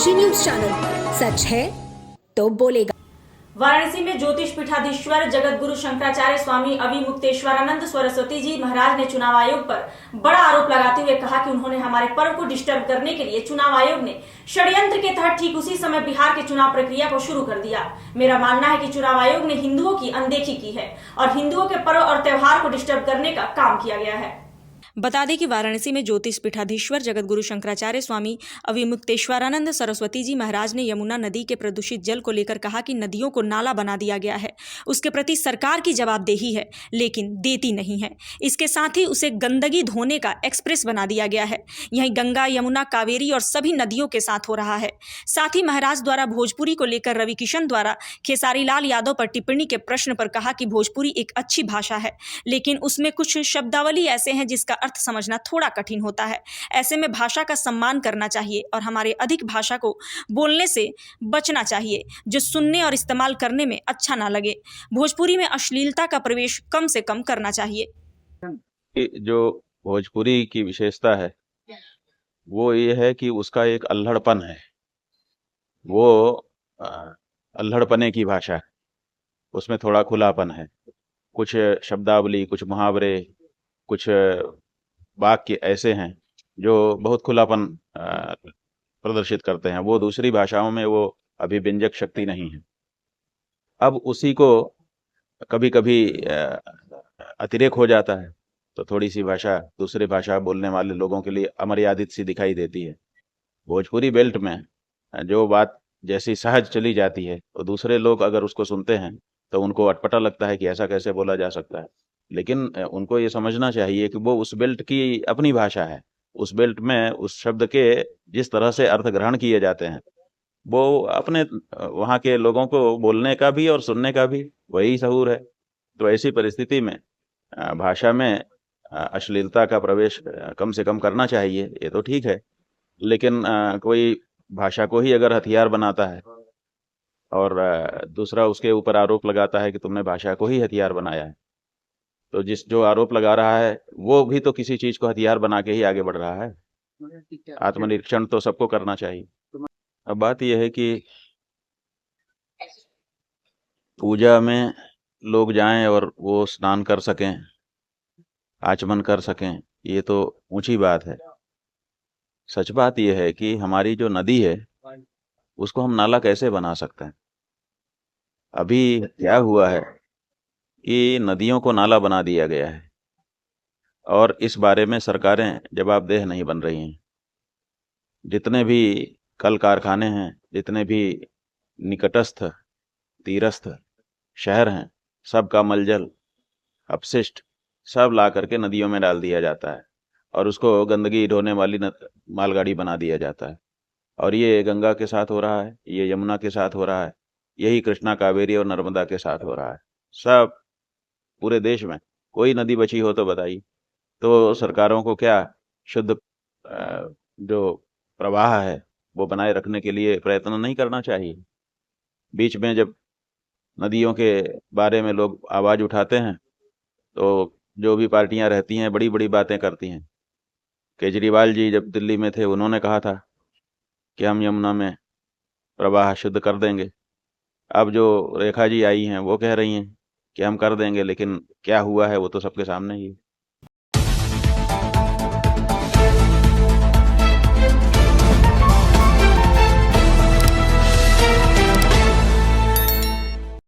Kashi news channel, सच है तो बोलेगा। वाराणसी में ज्योतिष पीठाधीश्वर जगत गुरु शंकराचार्य स्वामी अविमुक्तेश्वरानंद सरस्वती जी महाराज ने चुनाव आयोग पर बड़ा आरोप लगाते हुए कहा कि उन्होंने हमारे पर्व को डिस्टर्ब करने के लिए चुनाव आयोग ने षड्यंत्र के तहत ठीक उसी समय बिहार के चुनाव प्रक्रिया को शुरू कर दिया। मेरा मानना है कि चुनाव आयोग ने हिंदुओं की अनदेखी की है और हिंदुओं के पर्व और त्योहार को डिस्टर्ब करने का काम किया गया है। बता दें कि वाराणसी में ज्योतिष पीठाधीश्वर जगत गुरु शंकराचार्य स्वामी अविमुक्तेश्वरानंद सरस्वती जी महाराज ने यमुना नदी के प्रदूषित जल को लेकर कहा कि नदियों को नाला बना दिया गया है, उसके प्रति सरकार की जवाबदेही है लेकिन देती नहीं है। इसके साथ ही उसे गंदगी धोने का एक्सप्रेस बना दिया गया है। यहीं गंगा, यमुना, कावेरी और सभी नदियों के साथ हो रहा है। साथ ही महाराज द्वारा भोजपुरी को लेकर रवि किशन द्वारा खेसारी लाल यादव पर टिप्पणी के प्रश्न पर कहा कि भोजपुरी एक अच्छी भाषा है लेकिन उसमें कुछ शब्दावली ऐसे हैं जिसका अर्थ समझना थोड़ा कठिन होता है। ऐसे में भाषा का सम्मान करना चाहिए और हमारे अधिक भाषा को बोलने से बचना चाहिए जो सुनने और इस्तेमाल करने में अच्छा ना लगे। भोजपुरी में अश्लीलता का प्रवेश कम से कम करना चाहिए। जो भोजपुरी की विशेषता है वो ये है कि उसका एक अल्हड़पन है। वो अल्हड़पने की भाषा है, उसमें थोड़ा खुलापन है। कुछ शब्दावली, कुछ मुहावरे, कुछ वाक्य ऐसे हैं जो बहुत खुलापन प्रदर्शित करते हैं। वो दूसरी भाषाओं में वो अभिव्यंजक शक्ति नहीं है। अब उसी को कभी कभी अतिरेक हो जाता है तो थोड़ी सी भाषा दूसरी भाषा बोलने वाले लोगों के लिए अमर्यादित सी दिखाई देती है। भोजपुरी बेल्ट में जो बात जैसी सहज चली जाती है तो दूसरे लोग अगर उसको सुनते हैं तो उनको अटपटा लगता है कि ऐसा कैसे बोला जा सकता है। लेकिन उनको ये समझना चाहिए कि वो उस बेल्ट की अपनी भाषा है। उस बेल्ट में उस शब्द के जिस तरह से अर्थ ग्रहण किए जाते हैं वो अपने वहाँ के लोगों को बोलने का भी और सुनने का भी वही शऊर है। तो ऐसी परिस्थिति में भाषा में अश्लीलता का प्रवेश कम से कम करना चाहिए, ये तो ठीक है। लेकिन कोई भाषा को ही अगर हथियार बनाता है और दूसरा उसके ऊपर आरोप लगाता है कि तुमने भाषा को ही हथियार बनाया है, तो जो आरोप लगा रहा है वो भी तो किसी चीज को हथियार बना के ही आगे बढ़ रहा है। आत्मनिरीक्षण तो सबको करना चाहिए। अब बात यह है कि पूजा में लोग जाएं और वो स्नान कर सकें, आचमन कर सकें, ये तो ऊंची बात है। सच बात यह है कि हमारी जो नदी है उसको हम नाला कैसे बना सकते हैं। अभी क्या हुआ है कि नदियों को नाला बना दिया गया है और इस बारे में सरकारें जवाबदेह नहीं बन रही हैं। जितने भी कल कारखाने हैं, जितने भी निकटस्थ तीरस्थ शहर हैं, सबका मलजल, अपशिष्ट सब ला करके नदियों में डाल दिया जाता है और उसको गंदगी ढोने वाली मालगाड़ी बना दिया जाता है। और ये गंगा के साथ हो रहा है, ये यमुना के साथ हो रहा है, यही कृष्णा, कावेरी और नर्मदा के साथ हो रहा है। सब पूरे देश में कोई नदी बची हो तो बताइए। तो सरकारों को क्या शुद्ध जो प्रवाह है वो बनाए रखने के लिए प्रयत्न नहीं करना चाहिए। बीच में जब नदियों के बारे में लोग आवाज उठाते हैं तो जो भी पार्टियां रहती हैं बड़ी बड़ी बातें करती हैं। केजरीवाल जी जब दिल्ली में थे उन्होंने कहा था कि हम यमुना में प्रवाह शुद्ध कर देंगे। अब जो रेखा जी आई हैं वो कह रही हैं कि हम कर देंगे, लेकिन क्या हुआ है वो तो सबके सामने ही है।